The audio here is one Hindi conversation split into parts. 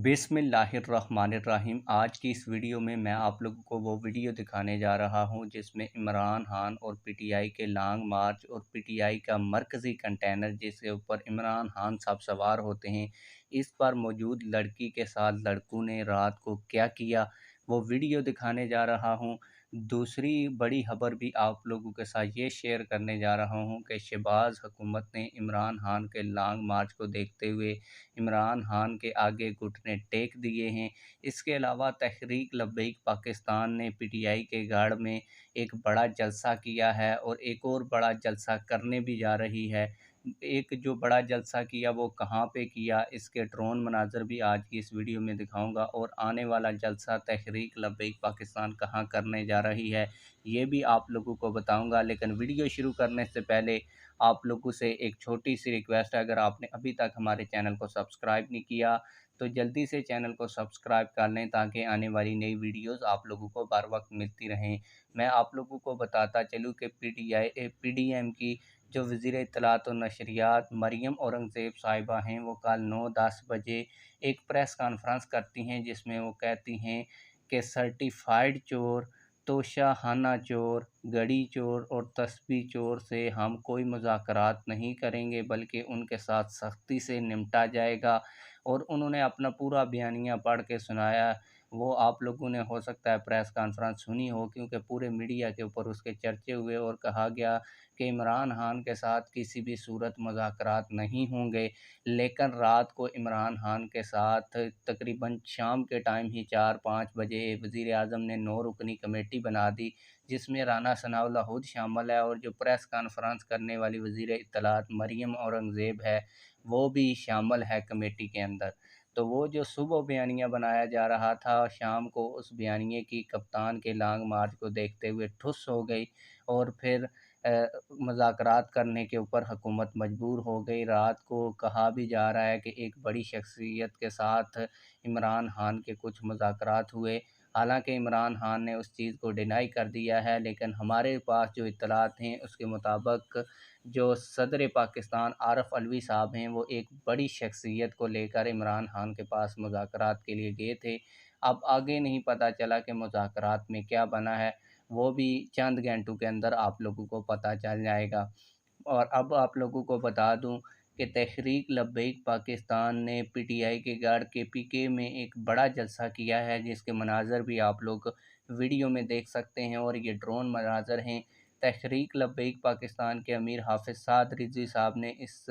बिस्मिल्लाहिर्रहमानिर्रहीम। आज की इस वीडियो में मैं आप लोगों को वो वीडियो दिखाने जा रहा हूं जिसमें इमरान खान और पीटीआई के लॉन्ग मार्च और पीटीआई का मरकज़ी कंटेनर जिसके ऊपर इमरान खान साहब सवार होते हैं, इस पर मौजूद लड़की के साथ लड़कों ने रात को क्या किया, वो वीडियो दिखाने जा रहा हूं। दूसरी बड़ी खबर भी आप लोगों के साथ ये शेयर करने जा रहा हूं कि शहबाज हुकूमत ने इमरान खान के लॉन्ग मार्च को देखते हुए इमरान खान के आगे घुटने टेक दिए हैं। इसके अलावा तहरीक लब्बैक पाकिस्तान ने पीटीआई के गढ़ में एक बड़ा जलसा किया है और एक और बड़ा जलसा करने भी जा रही है। एक जो बड़ा जलसा किया वो कहाँ पे किया, इसके ड्रोन मनाज़र भी आज की इस वीडियो में दिखाऊंगा और आने वाला जलसा तहरीक लब्बैक पाकिस्तान कहाँ करने जा रही है ये भी आप लोगों को बताऊंगा। लेकिन वीडियो शुरू करने से पहले आप लोगों से एक छोटी सी रिक्वेस्ट है, अगर आपने अभी तक हमारे चैनल को सब्सक्राइब नहीं किया तो जल्दी से चैनल को सब्सक्राइब कर लें ताकि आने वाली नई वीडियोस आप लोगों को बर वक्त मिलती रहें। मैं आप लोगों को बताता चलूँ कि पीडीएम की जो वज़ीर इत्तलात और नशरियात मरियम औरंगज़ेब साहिबा हैं, वो कल 9-10 बजे एक प्रेस कॉन्फ्रेंस करती हैं जिसमें वो कहती हैं कि सर्टिफाइड चोर, तोशाखाना चोर, घड़ी चोर और तस्बीह चोर से हम कोई मुज़ाकरात नहीं करेंगे बल्कि उनके साथ सख्ती से निपटा जाएगा। और उन्होंने अपना पूरा बयानिया पढ़ के सुनाया। वो आप लोगों ने हो सकता है प्रेस कॉन्फ्रेंस सुनी हो क्योंकि पूरे मीडिया के ऊपर उसके चर्चे हुए और कहा गया कि इमरान खान के साथ किसी भी सूरत मुज़ाकरात नहीं होंगे। लेकिन रात को इमरान खान के साथ तकरीबन शाम के टाइम ही 4-5 बजे वज़ीर आज़म ने 9 रुकनी कमेटी बना दी जिसमें राना सनाउल्लाह खुद शामिल है और जो प्रेस कॉन्फ्रेंस करने वाली वज़ीर इत्तलात मरियम औरंगज़ेब है वो भी शामिल है कमेटी के अंदर। तो वो जो सुबह बयानिया बनाया जा रहा था, शाम को उस बयानिए की कप्तान के लॉन्ग मार्च को देखते हुए ठुस हो गई और फिर मुज़ाकरात करने के ऊपर हुकूमत मजबूर हो गई। रात को कहा भी जा रहा है कि एक बड़ी शख्सियत के साथ इमरान खान के कुछ मुज़ाकरात हुए। हालांकि इमरान खान ने उस चीज़ को डिनाई कर दिया है, लेकिन हमारे पास जो इत्तलात हैं उसके मुताबिक जो सदर पाकिस्तान आरफ अलवी साहब हैं वो एक बड़ी शख्सियत को लेकर इमरान खान के पास मुज़ाकरात के लिए गए थे। अब आगे नहीं पता चला कि मुज़ाकरात में क्या बना है, वो भी चंद घंटों के अंदर आप लोगों को पता चल जाएगा। और अब आप लोगों को बता दूं कि तहरीक लब्बैक पाकिस्तान ने पीटीआई के गढ़ केपीके में एक बड़ा जलसा किया है जिसके मनाज़र भी आप लोग वीडियो में देख सकते हैं और ये ड्रोन मनाज़र हैं। तहरीक लब्बैक पाकिस्तान के अमीर हाफिज़ साद रिज़वी साहब ने इस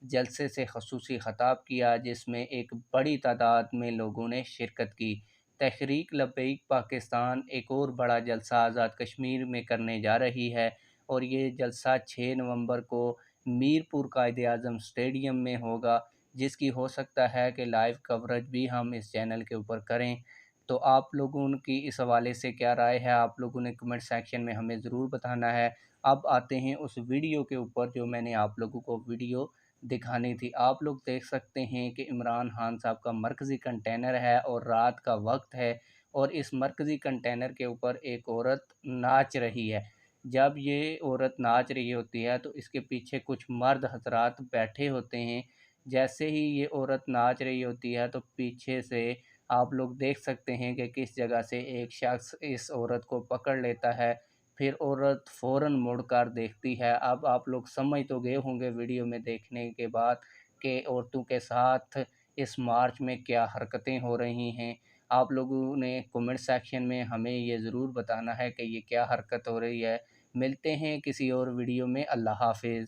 जलसे से ख़ुसूसी ख़िताब किया जिसमें एक बड़ी तादाद में लोगों ने शिरकत की। तहरीक लब्बैक पाकिस्तान एक और बड़ा जलसा आज़ाद कश्मीर में करने जा रही है और ये जलसा 6 नवंबर को मीरपुर कायद-ए-आज़म स्टेडियम में होगा, जिसकी हो सकता है कि लाइव कवरेज भी हम इस चैनल के ऊपर करें। तो आप लोगों की इस हवाले से क्या राय है, आप लोगों ने कमेंट सेक्शन में हमें ज़रूर बताना है। अब आते हैं उस वीडियो के ऊपर जो मैंने आप लोगों को वीडियो दिखानी थी। आप लोग देख सकते हैं कि इमरान खान साहब का मरकज़ी कंटेनर है और रात का वक्त है और इस मरकज़ी कंटेनर के ऊपर एक औरत नाच रही है। जब ये औरत नाच रही होती है तो इसके पीछे कुछ मर्द हज़रात बैठे होते हैं। जैसे ही ये औरत नाच रही होती है तो पीछे से आप लोग देख सकते हैं कि किस जगह से एक शख्स इस औरत को पकड़ लेता है। फिर औरत फ़ौरन मुड़कर देखती है। अब आप लोग समझ तो गए होंगे वीडियो में देखने के बाद कि औरतों के साथ इस मार्च में क्या हरकतें हो रही हैं। आप लोगों ने कमेंट सेक्शन में हमें ये ज़रूर बताना है कि ये क्या हरकत हो रही है। मिलते हैं किसी और वीडियो में। अल्लाह हाफ़िज़।